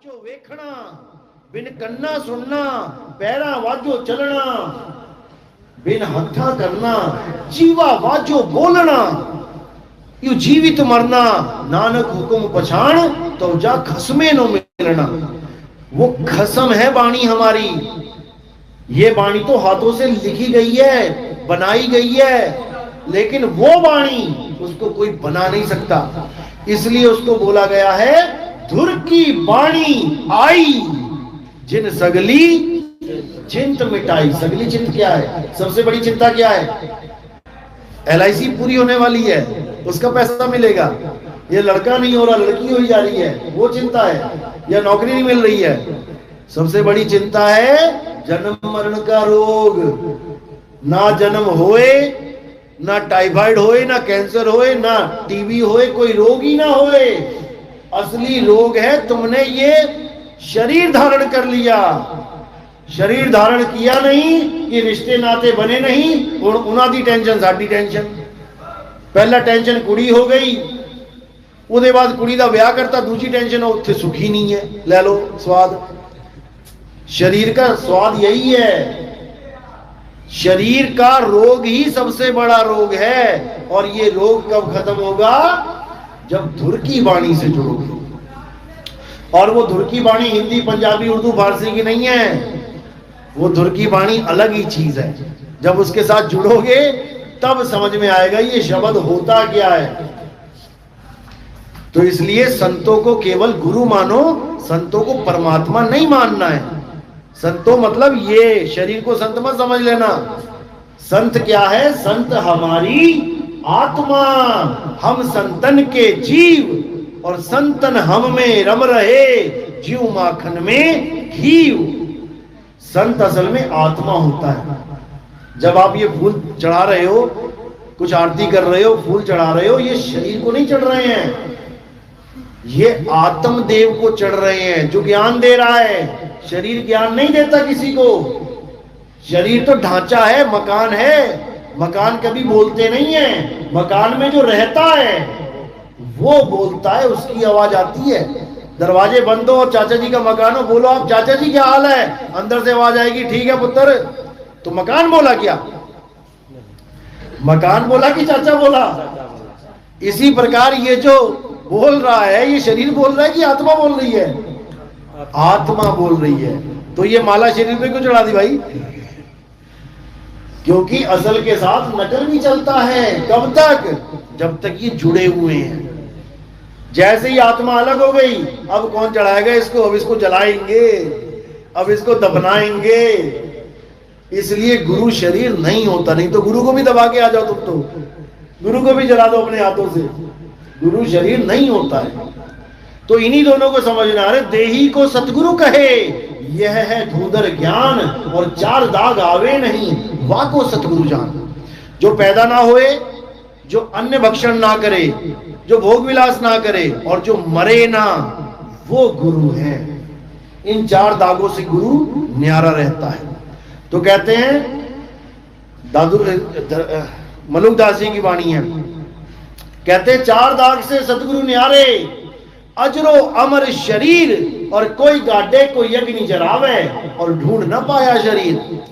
वाजो वेखना बिन कन्ना सुनना पैरा वाजो चलना बिन हथा करना जीवा वाजो बोलना यू जीवित मरना नानक हुक्म पछाण तो जा खसमे नो मिलना। वो खसम है वाणी हमारी, ये वाणी तो हाथों से लिखी गई है, बनाई गई है, लेकिन वो वाणी उसको कोई बना नहीं सकता। इसलिए उसको बोला गया है धुर की वाणी आई जिन सगली चिंत मिटाई। सगली चिंत क्या है? सबसे बड़ी चिंता क्या है? LIC पूरी होने वाली है, उसका पैसा मिलेगा। ये लड़का नहीं हो रहा, लड़की हो जा रही है, वो चिंता है। या नौकरी नहीं मिल रही है, सबसे बड़ी चिंता है जन्म मरण का रोग। ना जन्म होए, ना टाइफाइड होए, ना कैंसर होए, ना टीबी होए, कोई रोग ही ना होए। असली रोग है तुमने ये शरीर धारण कर लिया। शरीर धारण किया नहीं कि रिश्ते नाते बने नहीं, और उन्हां दी टेंशन साडी टेंशन। पहला टेंशन कुड़ी हो गई, उसके बाद कुड़ी का ब्याह करता, दूसरी टेंशन उत्थे सुखी नहीं है, ले लो स्वाद। शरीर का स्वाद यही है। शरीर का रोग ही सबसे बड़ा रोग है, और ये रोग कब खत्म होगा? जब धुर की वाणी से जुड़ोगे। और वो धुर की वाणी हिंदी, पंजाबी, उर्दू, फारसी की नहीं है, वो धुर की वाणी अलग ही चीज है। जब उसके साथ जुड़ोगे तब समझ में आएगा ये शब्द होता क्या है। तो इसलिए संतों को केवल गुरु मानो, संतों को परमात्मा नहीं मानना है। संतों मतलब ये शरीर को संत मत समझ लेना। संत क्या है? संत हमारी आत्मा, हम संतन के जीव, और संतन हम में रम रहे, जीव माखन में घीव। संत असल में आत्मा होता है। जब आप ये फूल चढ़ा रहे हो, कुछ आरती कर रहे हो, फूल चढ़ा रहे हो, ये शरीर को नहीं चढ़ रहे हैं, ये आत्मदेव को चढ़ रहे हैं जो ज्ञान दे रहा है। शरीर ज्ञान नहीं देता किसी को। शरीर तो ढांचा है, मकान है। मकान कभी बोलते नहीं है, मकान में जो रहता है वो बोलता है, उसकी आवाज आती है। दरवाजे बंद हो और चाचा जी का मकान हो, बोलो आप चाचा जी क्या हाल है, अंदर से आवाज आएगी ठीक है पुत्र। तो मकान बोला क्या? मकान बोला कि चाचा बोला? इसी प्रकार ये जो बोल रहा है, ये शरीर बोल रहा है कि आत्मा बोल रही है? आत्मा बोल रही है। तो ये माला शरीर पे क्यों चढ़ा दी भाई? क्योंकि असल के साथ नकल भी चलता है। कब तक? जब तक ये जुड़े हुए हैं। जैसे ही आत्मा अलग हो गई, अब कौन चढ़ाएगा इसको? अब इसको जलाएंगे, अब इसको दफनाएंगे। इसलिए गुरु शरीर नहीं होता। नहीं तो गुरु को भी दबा के आ जाओ तुम, तो गुरु को भी जला दो अपने हाथों से। गुरु शरीर नहीं होता है। तो इन्हीं दोनों को समझना है। देही को सतगुरु कहे, यह है धूधर ज्ञान, और चार दाग आवे नहीं, वाको सतगुरु जान। जो पैदा ना होए, जो अन्न भक्षण ना करे, जो भोग विलास ना करे, और जो मरे ना, वो गुरु है। इन चार दागों से गुरु न्यारा रहता है। तो कहते हैं दादू मलुकदास जी की वाणी है, कहते हैं चार दाग से सतगुरु न्यारे, अजरो अमर शरीर, और कोई गाडे कोई अग्नि जरावे, और ढूंढ न पाया शरीर।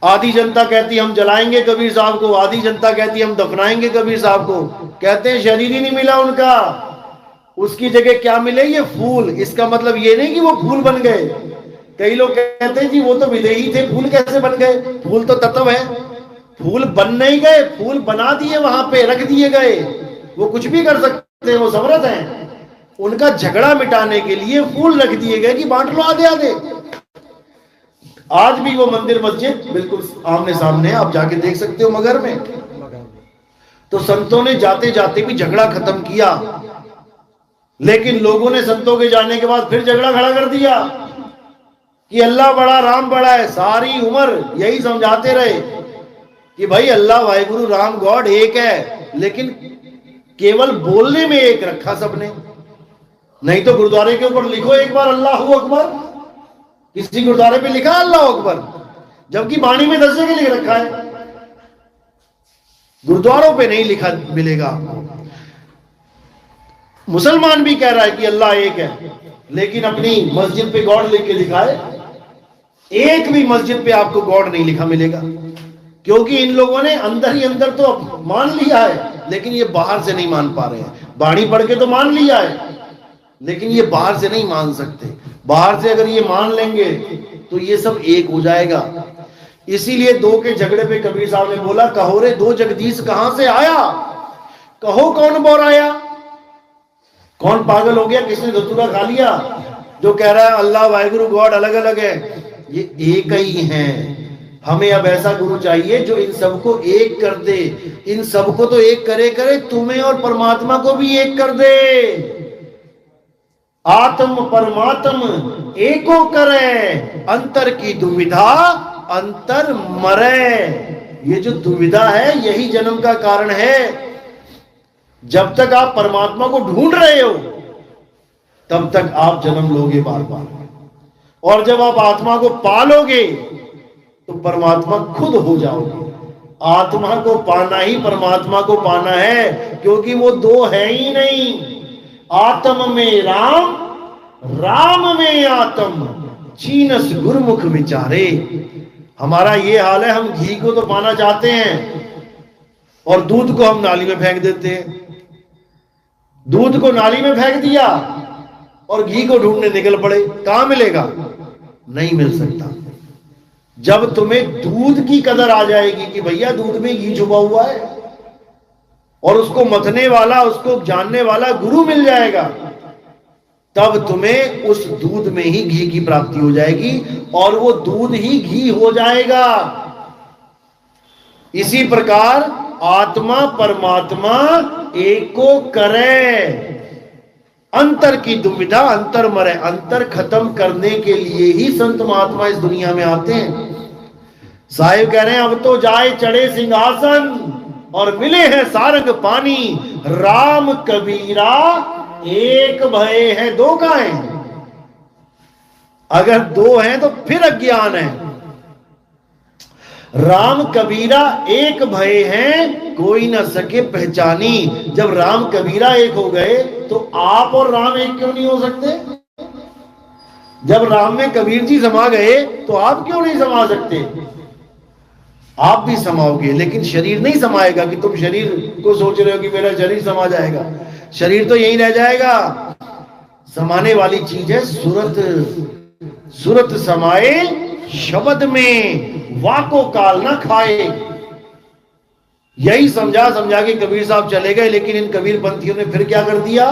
आधी जनता कहती हम जलाएंगे कबीर साहब को, आधी जनता कहती हम दफनाएंगे कबीर साहब को। कहते हैं शरीर ही नहीं मिला उनका, उसकी जगह क्या मिले? ये फूल। इसका मतलब ये नहीं कि वो फूल बन गए। कई लोग कहते हैं जी वो तो विदेही थे, फूल कैसे बन गए? फूल तो तत्व है, फूल बन नहीं गए, फूल बना दिए, वहां पे रख दिए गए। वो कुछ भी कर सकते हैं, वो समर्थ हैं। उनका झगड़ा मिटाने के लिए फूल रख दिए गए कि बांट लो आधे आधे। आज भी वो मंदिर मस्जिद बिल्कुल आमने सामने, आप जाके देख सकते हो मगर में। तो संतों ने जाते जाते भी झगड़ा खत्म किया, लेकिन लोगों ने संतों के जाने के बाद फिर झगड़ा खड़ा कर दिया कि अल्लाह बड़ा राम बड़ा है। सारी उम्र यही समझाते रहे कि भाई अल्लाह वाहिगुरु राम गॉड एक है, लेकिन केवल बोलने में एक रखा सबने। नहीं तो गुरुद्वारे के ऊपर लिखो एक बार अल्लाहू अकबर, किसी गुरुद्वारे पे लिखा अल्लाह अकबर, जबकि वाणी में 10 जगह लिख रखा है, गुरुद्वारों पे नहीं लिखा मिलेगा। मुसलमान भी कह रहा है कि अल्लाह एक है, लेकिन अपनी मस्जिद पे गॉड लिख के दिखाए, एक भी मस्जिद पे आपको गॉड नहीं लिखा मिलेगा। क्योंकि इन लोगों ने अंदर ही अंदर तो मान लिया है, लेकिन ये बाहर से नहीं मान पा रहे हैं। बाणी पढ़ के तो मान लिया है, लेकिन ये बाहर से नहीं मान सकते। बाहर से अगर ये मान लेंगे तो ये सब एक हो जाएगा। इसीलिए दो के झगड़े पे कबीर साहब ने बोला, कहो रे दो जगदीश कहां से आया, कहो कौन बोराया। कौन पागल हो गया, किसने धतूरा खा लिया, जो कह रहा है अल्लाह वाहिगुरु गॉड अलग अलग है। ये एक ही है। हमें अब ऐसा गुरु चाहिए जो इन सबको एक कर दे। इन सबको तो एक करे करे, तुम्हें और परमात्मा को भी एक कर दे। आत्म परमात्म एको करे, अंतर की दुविधा अंतर मरे। ये जो दुविधा है यही जन्म का कारण है। जब तक आप परमात्मा को ढूंढ रहे हो तब तक आप जन्म लोगे बार बार, और जब आप आत्मा को पालोगे तो परमात्मा खुद हो जाओगे। आत्मा को पाना ही परमात्मा को पाना है, क्योंकि वो दो है ही नहीं। आत्म में राम, राम में आत्म, चीनस गुरमुख विचारे। हमारा ये हाल है, हम घी को तो पाना चाहते हैं और दूध को हम नाली में फेंक देते हैं। दूध को नाली में फेंक दिया और घी को ढूंढने निकल पड़े, कहां मिलेगा, नहीं मिल सकता। जब तुम्हें दूध की कदर आ जाएगी कि भैया दूध में घी छुपा हुआ है, और उसको मथने वाला, उसको जानने वाला गुरु मिल जाएगा, तब तुम्हें उस दूध में ही घी की प्राप्ति हो जाएगी और वो दूध ही घी हो जाएगा। इसी प्रकार आत्मा परमात्मा एको करे, अंतर की दुविधा अंतर मरे। अंतर खत्म करने के लिए ही संत महात्मा इस दुनिया में आते हैं। साहिब कह रहे हैं, अब तो जाए चढ़े सिंहासन और मिले हैं सारंग पानी। राम कबीरा एक भय है, दो का है। अगर दो हैं तो फिर अज्ञान है। राम कबीरा एक भय हैं, कोई न सके पहचानी। जब राम कबीरा एक हो गए तो आप और राम एक क्यों नहीं हो सकते? जब राम में कबीर जी समा गए तो आप क्यों नहीं समा सकते? आप भी समाओगे, लेकिन शरीर नहीं समाएगा कि तुम शरीर को सोच रहे हो कि मेरा शरीर समा जाएगा। शरीर तो यही रह जाएगा। समाने वाली चीज है सूरत। सूरत समाए शब्द में, वाको काल ना खाए। यही समझा समझा के कबीर साहब चले गए। लेकिन इन कबीर पंथियों ने फिर क्या कर दिया,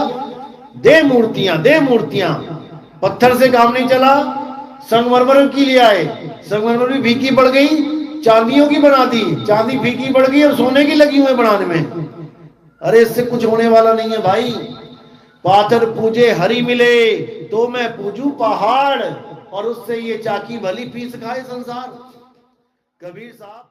दे मूर्तियां, दे मूर्तियां। पत्थर से काम नहीं चला, संगमरमर की ले आए। संगमरमर भी फीकी पड़ गई, चांदियों की बना दी। चांदी फीकी पड़ गई और सोने की लगी हुई बनाने में। अरे इससे कुछ होने वाला नहीं है भाई। पाथर पूजे हरि मिले तो मैं पूजू पहाड़, और उससे ये चाकी भली पीस खाए संसार। कबीर साहब